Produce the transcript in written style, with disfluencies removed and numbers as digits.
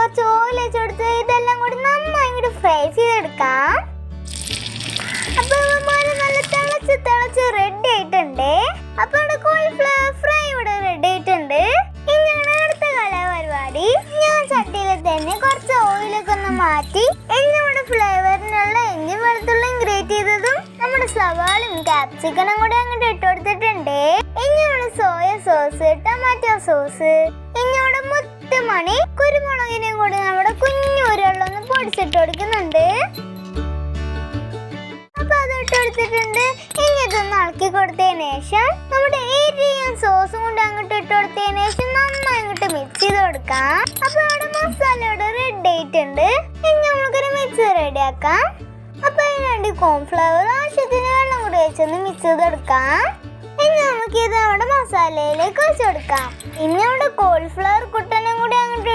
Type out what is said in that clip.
കുറച്ച് ഓയിൽ വെച്ചെടുത്ത് ഇതെല്ലാം കൂടി നന്നായി ഇങ്ങോട്ട് ഫ്രൈ ചെയ്തെടുക്കാം. അപ്പൊ നല്ല തിളച്ച് റെഡി ആയിട്ടുണ്ട്. അപ്പൊ ഇവിടെ കോളിഫ്ലവർ ഫ്രൈ ഇവിടെ റെഡി ആയിട്ടുണ്ട്. ഇനിയാണ് അടുത്ത കലാപരിപാടി. ഞാൻ ചട്ടിയിൽ തന്നെ കുറച്ച് ഓയിലൊക്കെ ഒന്ന് മാറ്റി ഇവിടെ ഫ്ലേവറിനുള്ള ഇഞ്ചി വെളുത്തുള്ളിയും ഗ്രേറ്റ് ചെയ്തതും നമ്മുടെ സവാളയും ക്യാപ്സിക്കനും കൂടെ അങ്ങോട്ട് ഇട്ട് കൊടുത്തിട്ടുണ്ട്. ഇനിയാണ് സോയ സോസ്, ടൊമാറ്റോ സോസ്, ഇനിയുടെ മുത്തുമണി കുരുമുളകിനെയും കൂടി നമ്മുടെ കുഞ്ഞു ഉരുളൊന്ന് പൊടിച്ചിട്ട് കൊടുക്കുന്നുണ്ട്. അപ്പൊ അത് ഇട്ട് കൊടുത്തിട്ടുണ്ട്. ഇനി ഇതൊന്ന് ഇളക്കി കൊടുത്തതിന് ശേഷം നമ്മുടെ എരിയും സോസും കൊണ്ട് അങ്ങോട്ട് ഇട്ട് കൊടുത്തതിന് ശേഷം നന്നായി അങ്ങോട്ട് മിക്സ് ചെയ്ത് കൊടുക്കാം. അപ്പൊ അവിടെ മസാല ഇവിടെ റെഡി ആയിട്ടുണ്ട്. ഇനി നമുക്കൊരു മിക്സ് റെഡി ആക്കാം. അപ്പൊ അതിനുവേണ്ടി കോൺഫ്ലവർ ആവശ്യത്തിന് വെള്ളം കൂടി വെച്ചൊന്ന് മിക്സ് ചെയ്തെടുക്കാം. ഇനി നമുക്ക് ഇത് നമ്മുടെ മസാലയിലേക്ക് വെച്ച് കൊടുക്കാം. ഇനി നമ്മുടെ കോളിഫ്ലവർ കുട്ടനും കൂടി അങ്ങോട്ട്